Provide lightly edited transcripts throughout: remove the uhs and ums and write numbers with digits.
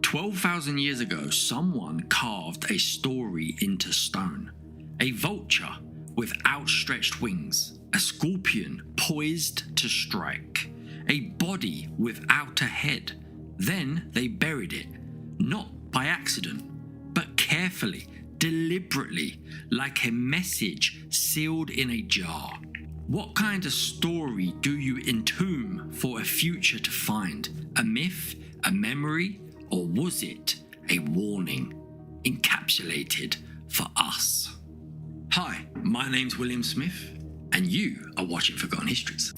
12,000 years ago, someone carved a story into stone. A vulture with outstretched wings, a scorpion poised to strike, a body without a head. Then they buried it, not by accident, but carefully, deliberately, like a message sealed in a jar. What kind of story do you entomb for a future to find? A myth, a memory, or was it a warning encapsulated for us? Hi, my name's William Smith, and you are watching Forgotten Histories.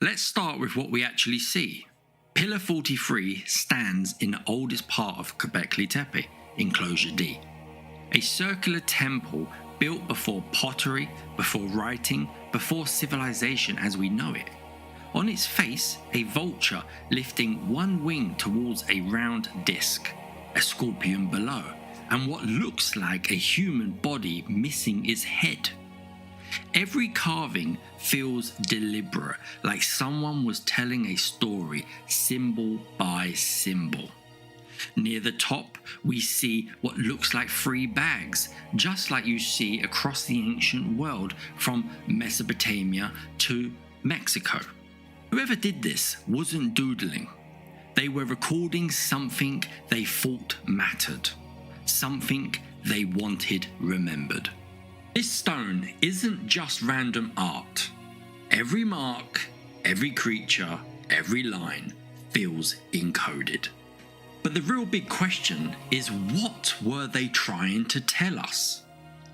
Let's start with what we actually see. Pillar 43 stands in the oldest part of Göbekli Tepe, Enclosure D. A circular temple built before pottery, before writing, before civilization as we know it. On its face, a vulture lifting one wing towards a round disc, a scorpion below, and what looks like a human body missing its head. Every carving feels deliberate, like someone was telling a story symbol by symbol. Near the top, we see what looks like 3 bags, just like you see across the ancient world from Mesopotamia to Mexico. Whoever did this wasn't doodling. They were recording something they thought mattered, something they wanted remembered. This stone isn't just random art. Every mark, every creature, every line feels encoded. But the real big question is, what were they trying to tell us?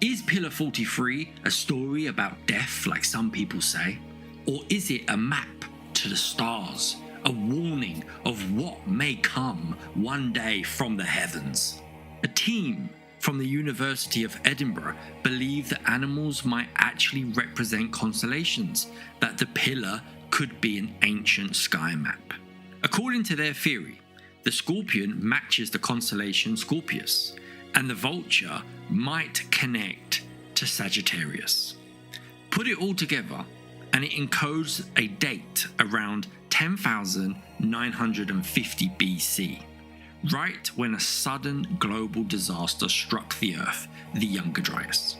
Is Pillar 43 a story about death like some people say? Or is it a map to the stars, a warning of what may come one day from the heavens? A team from the University of Edinburgh believe that animals might actually represent constellations, that the pillar could be an ancient sky map. According to their theory, the scorpion matches the constellation Scorpius, and the vulture might connect to Sagittarius. Put it all together, and it encodes a date around 10,950 BC. Right when a sudden global disaster struck the Earth, the Younger Dryas.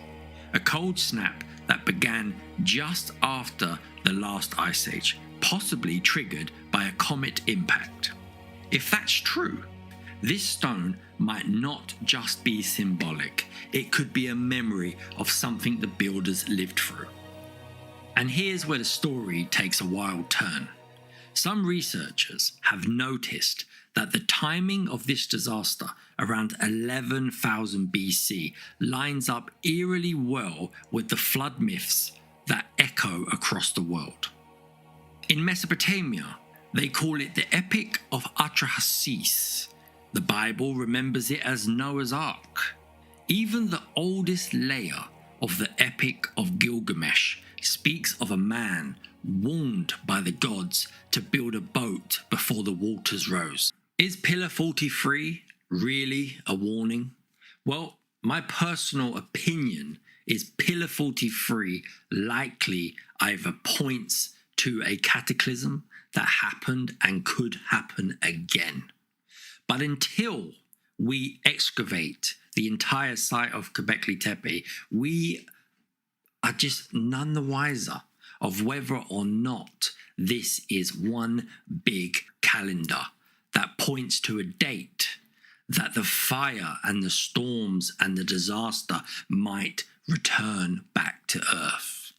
A cold snap that began just after the last ice age, possibly triggered by a comet impact. If that's true, this stone might not just be symbolic, it could be a memory of something the builders lived through. And here's where the story takes a wild turn. Some researchers have noticed that the timing of this disaster, around 11,000 BC, lines up eerily well with the flood myths that echo across the world. In Mesopotamia, they call it the Epic of Atrahasis. The Bible remembers it as Noah's Ark. Even the oldest layer of the Epic of Gilgamesh speaks of a man warned by the gods to build a boat before the waters rose. Is Pillar 43 really a warning? Well, my personal opinion is Pillar 43 likely either points to a cataclysm that happened and could happen again. But until we excavate the entire site of Göbekli Tepe, we are just none the wiser of whether or not this is one big calendar that points to a date that the fire and the storms and the disaster might return back to Earth.